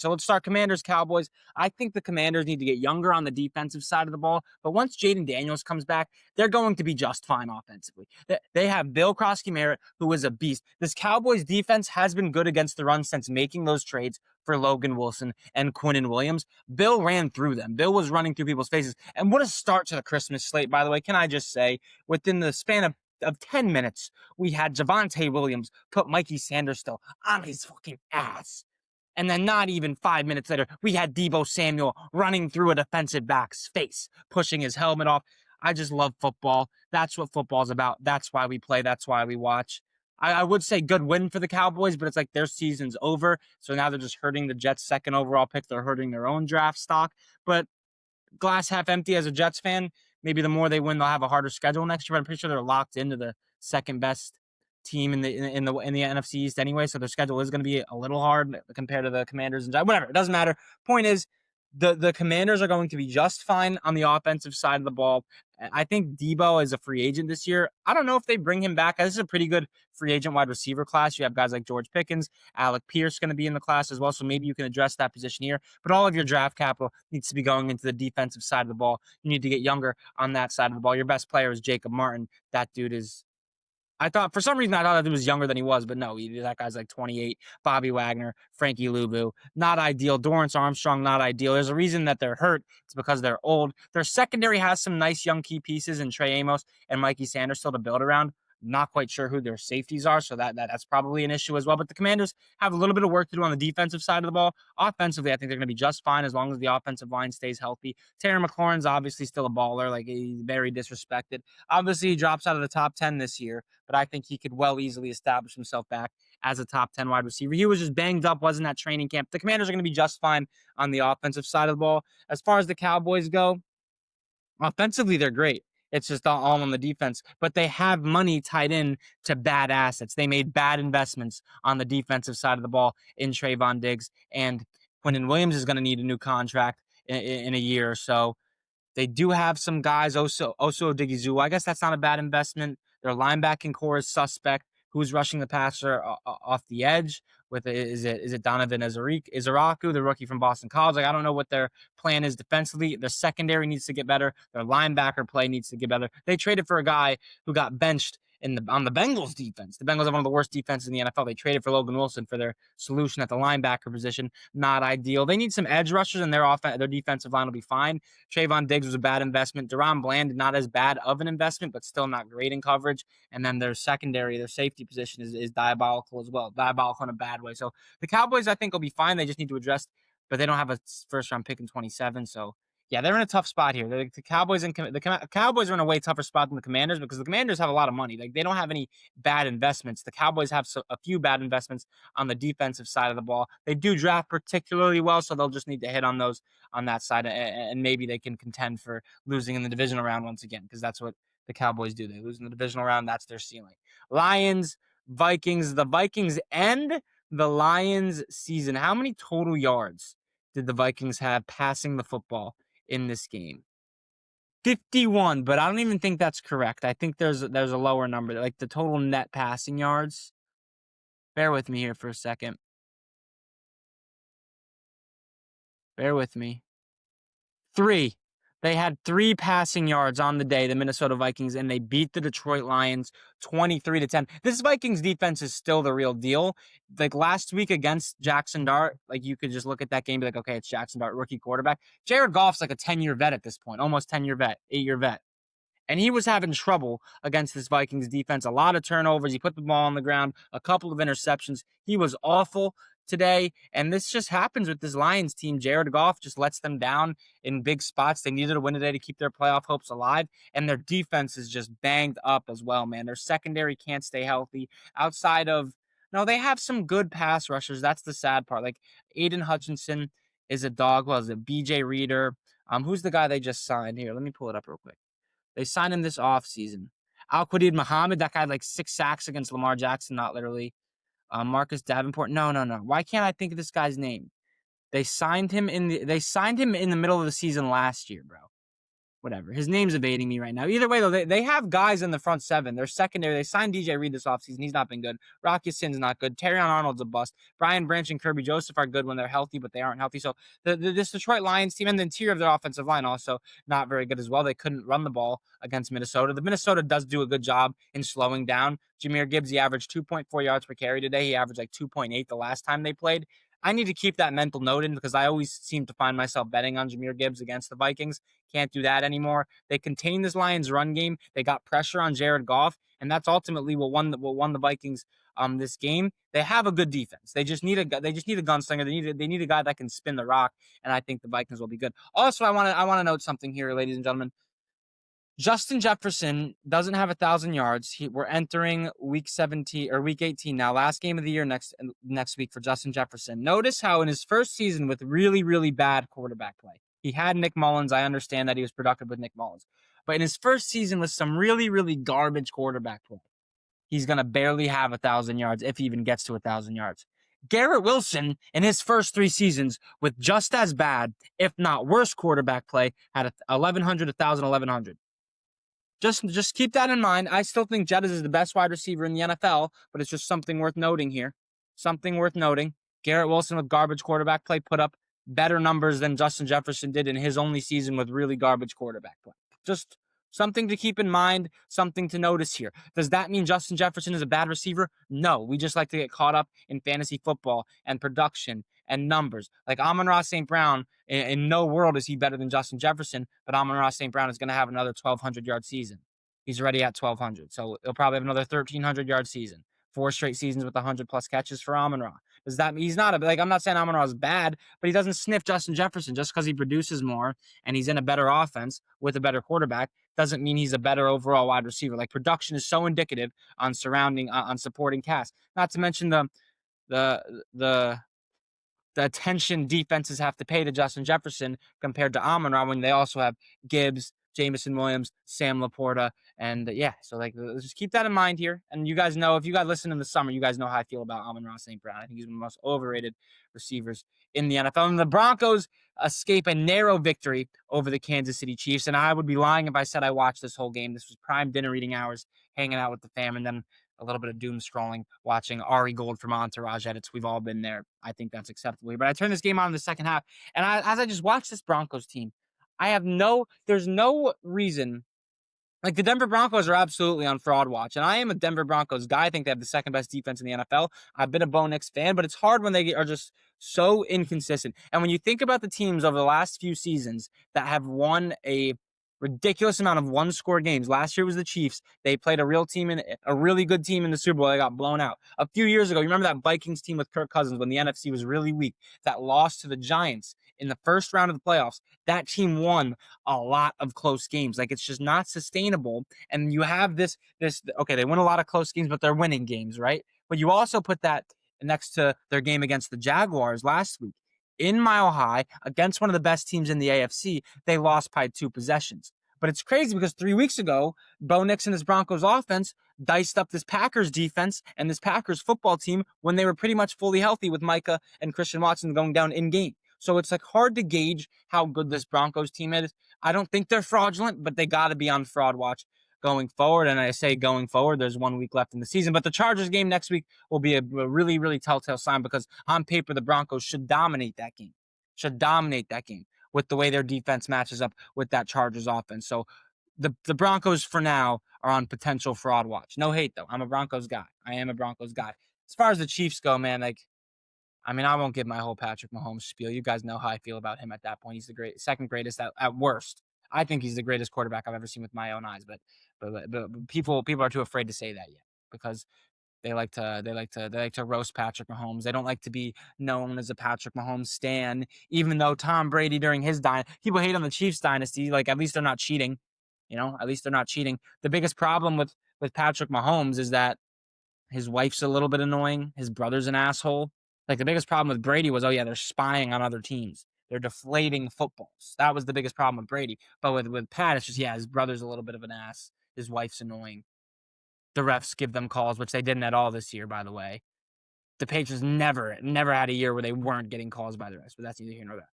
So let's start Commanders, Cowboys. I think the Commanders need to get younger on the defensive side of the ball. But once Jaden Daniels comes back, they're going to be just fine offensively. They have Bill Krosky-Merritt, who is a beast. This Cowboys defense has been good against the run since making those trades for Logan Wilson and Quinnen Williams. Bill ran through them. Bill was running through people's faces. And what a start to the Christmas slate, by the way. Can I just say, within the span of 10 minutes, we had Javonte Williams put Mikey Sanders still on his fucking ass. And then not even 5 minutes later, we had Deebo Samuel running through a defensive back's face, pushing his helmet off. I just love football. That's what football's about. That's why we play. That's why we watch. I would say good win for the Cowboys, but it's like their season's over. So now they're just hurting the Jets' second overall pick. They're hurting their own draft stock. But glass half empty as a Jets fan. Maybe the more they win, they'll have a harder schedule next year. But I'm pretty sure they're locked into the second best team in the NFC East anyway. So their schedule is going to be a little hard compared to the Commanders and whatever. It doesn't matter. Point is, the Commanders are going to be just fine on the offensive side of the ball. I think Deebo is a free agent this year. I don't know if they bring him back. This is a pretty good free agent wide receiver class. You have guys like George Pickens, Alec Pierce going to be in the class as well. So maybe you can address that position here. But all of your draft capital needs to be going into the defensive side of the ball. You need to get younger on that side of the ball. Your best player is Jacob Martin. That dude is I thought for some reason I thought he was younger than he was, but no, that guy's like 28. Bobby Wagner, Frankie Luvu, not ideal. Dorrance Armstrong, not ideal. There's a reason that they're hurt. It's because they're old. Their secondary has some nice young key pieces in Trey Amos and Mikey Sanders still to build around. Not quite sure who their safeties are, so that's probably an issue as well. But the Commanders have a little bit of work to do on the defensive side of the ball. Offensively, I think they're going to be just fine as long as the offensive line stays healthy. Terry McLaurin's obviously still a baller, like he's very disrespected. Obviously, he drops out of the top 10 this year, but I think he could well easily establish himself back as a top 10 wide receiver. He was just banged up, wasn't at training camp. The Commanders are going to be just fine on the offensive side of the ball. As far as the Cowboys go, offensively, they're great. It's just all on the defense, but they have money tied in to bad assets. They made bad investments on the defensive side of the ball in Trayvon Diggs, and Quinnen Williams is going to need a new contract in a year or so. They do have some guys, Oso Odighizuwa. I guess that's not a bad investment. Their linebacking core is suspect. Who's rushing the passer off the edge? Is it Donovan Izaraku, the rookie from Boston College? Like I don't know what their plan is defensively. Their secondary needs to get better. Their linebacker play needs to get better. They traded for a guy who got benched on the Bengals defense. The Bengals have one of the worst defenses in the NFL. They traded for Logan Wilson for their solution at the linebacker position. Not ideal. They need some edge rushers, and their defensive line will be fine. Trayvon Diggs was a bad investment. Deron Bland, not as bad of an investment, but still not great in coverage. And then their secondary, their safety position is diabolical as well. Diabolical in a bad way. So the Cowboys, I think, will be fine. They just need to address, but they don't have a first round pick in 27. So yeah, they're in a tough spot here. The Cowboys the Cowboys are in a way tougher spot than the Commanders because the Commanders have a lot of money. Like they don't have any bad investments. The Cowboys have a few bad investments on the defensive side of the ball. They do draft particularly well, so they'll just need to hit on those on that side, and maybe they can contend for losing in the divisional round once again because that's what the Cowboys do. They lose in the divisional round. That's their ceiling. Lions, Vikings. The Vikings end the Lions season. How many total yards did the Vikings have passing the football in this game? 51, but I don't even think that's correct. I think there's a lower number, like the total net passing yards. Bear with me here for a second. Bear with me. 3. They had 3 passing yards on the day, the Minnesota Vikings, and they beat the Detroit Lions 23-10. This Vikings defense is still the real deal. Like last week against Jackson Dart, like you could just look at that game and be like, okay, it's Jackson Dart, rookie quarterback. Jared Goff's like a 10-year vet at this point, almost 10-year vet, 8-year vet. And he was having trouble against this Vikings defense. A lot of turnovers. He put the ball on the ground, a couple of interceptions. He was awful today. And this just happens with this Lions team. Jared Goff just lets them down in big spots. They needed a win today to keep their playoff hopes alive. And their defense is just banged up as well, man. Their secondary can't stay healthy. Outside of, no, they have some good pass rushers. That's the sad part. Like Aiden Hutchinson is a dog. Well, is it BJ Reader? Who's the guy they just signed here? Let me pull it up real quick. They signed him this offseason. Al-Qadir Muhammad, that guy had like 6 sacks against Lamar Jackson, not literally. Marcus Davenport. No. Why can't I think of this guy's name? They signed him in the middle of the season last year, bro. whatever. His name's evading me right now. Either way, though, they have guys in the front seven. They're secondary. They signed DJ Reed this offseason. He's not been good. Rocky Sin's not good. Terrion Arnold's a bust. Brian Branch and Kirby Joseph are good when they're healthy, but they aren't healthy. So this Detroit Lions team and the interior of their offensive line also not very good as well. They couldn't run the ball against Minnesota. The Minnesota does do a good job in slowing down Jahmyr Gibbs. He averaged 2.4 yards per carry today. He averaged like 2.8 the last time they played. I need to keep that mental note in because I always seem to find myself betting on Jahmyr Gibbs against the Vikings. Can't do that anymore. They contained this Lions run game. They got pressure on Jared Goff, and that's ultimately what won the Vikings this game. They have a good defense. They just need a gunslinger. They need a guy that can spin the rock, and I think the Vikings will be good. Also, I want to note something here, ladies and gentlemen. Justin Jefferson doesn't have 1,000 yards. We're entering week 17 or week 18 now. Last game of the year next week for Justin Jefferson. Notice how in his first season with really, really bad quarterback play, he had Nick Mullins. I understand that he was productive with Nick Mullins. But in his first season with some really, really garbage quarterback play, he's going to barely have 1,000 yards if he even gets to 1,000 yards. Garrett Wilson, in his first 3 seasons with just as bad, if not worse quarterback play, had 1,100, 1,000, 1,100. Just keep that in mind. I still think Jettis is the best wide receiver in the NFL, but it's just something worth noting here. Something worth noting. Garrett Wilson with garbage quarterback play put up better numbers than Justin Jefferson did in his only season with really garbage quarterback play. Just something to keep in mind, something to notice here. Does that mean Justin Jefferson is a bad receiver? No. We just like to get caught up in fantasy football and production and numbers. Like Amon-Ra St. Brown, in no world is he better than Justin Jefferson, but Amon-Ra St. Brown is going to have another 1,200-yard season. He's already at 1,200, so he'll probably have another 1,300-yard season. 4 straight seasons with 100-plus catches for Amon-Ra. Does that mean he's not I'm not saying Amon-Ra is bad, but he doesn't sniff Justin Jefferson just because he produces more and he's in a better offense with a better quarterback doesn't mean he's a better overall wide receiver. Like production is so indicative on supporting cast. Not to mention the attention defenses have to pay to Justin Jefferson compared to Amon-Ra when they also have Gibbs, Jameson Williams, Sam Laporta, and so just keep that in mind here. And you guys know, if you guys listen in the summer, you guys know how I feel about Amon-Ra St. Brown. I think he's one of the most overrated receivers in the NFL. And the Broncos escape a narrow victory over the Kansas City Chiefs. And I would be lying if I said I watched this whole game. This was prime dinner eating hours, hanging out with the fam, and then a little bit of doom scrolling, watching Ari Gold from Entourage edits. We've all been there. I think that's acceptable. But I turned this game on in the second half, and as I just watched this Broncos team, there's no reason. Like the Denver Broncos are absolutely on fraud watch, and I am a Denver Broncos guy. I think they have the second best defense in the NFL. I've been a Bo Nix fan, but it's hard when they are just so inconsistent. And when you think about the teams over the last few seasons that have won a ridiculous amount of one-score games. Last year was the Chiefs. They played a really good team in the Super Bowl. They got blown out. A few years ago, you remember that Vikings team with Kirk Cousins when the NFC was really weak that lost to the Giants in the first round of the playoffs? That team won a lot of close games. Like it's just not sustainable. And you have this okay, they win a lot of close games, but they're winning games, right? But you also put that next to their game against the Jaguars last week. In Mile High, against one of the best teams in the AFC, they lost by 2 possessions. But it's crazy because 3 weeks ago, Bo Nix and his Broncos offense diced up this Packers defense and this Packers football team when they were pretty much fully healthy with Micah and Christian Watson going down in game. So it's like hard to gauge how good this Broncos team is. I don't think they're fraudulent, but they got to be on fraud watch going forward. And I say going forward, there's 1 week left in the season. But the Chargers game next week will be a really, really telltale sign because on paper, the Broncos should dominate that game. With the way their defense matches up with that Chargers offense. So the Broncos for now are on potential fraud watch. No hate, though. I'm a Broncos guy. I am a Broncos guy. As far as the Chiefs go, man, I won't give my whole Patrick Mahomes spiel. You guys know how I feel about him at that point. He's the second greatest at worst. I think he's the greatest quarterback I've ever seen with my own eyes, but people are too afraid to say that yet because they like to roast Patrick Mahomes. They don't like to be known as a Patrick Mahomes stan, even though Tom Brady during his people hate on the Chiefs dynasty. Like at least they're not cheating, At least they're not cheating. The biggest problem with Patrick Mahomes is that his wife's a little bit annoying. His brother's an asshole. Like the biggest problem with Brady was, they're spying on other teams. They're deflating footballs. That was the biggest problem with Brady. But with Pat, it's just, his brother's a little bit of an ass. His wife's annoying. The refs give them calls, which they didn't at all this year, by the way. The Patriots never had a year where they weren't getting calls by the refs, but that's neither here nor there.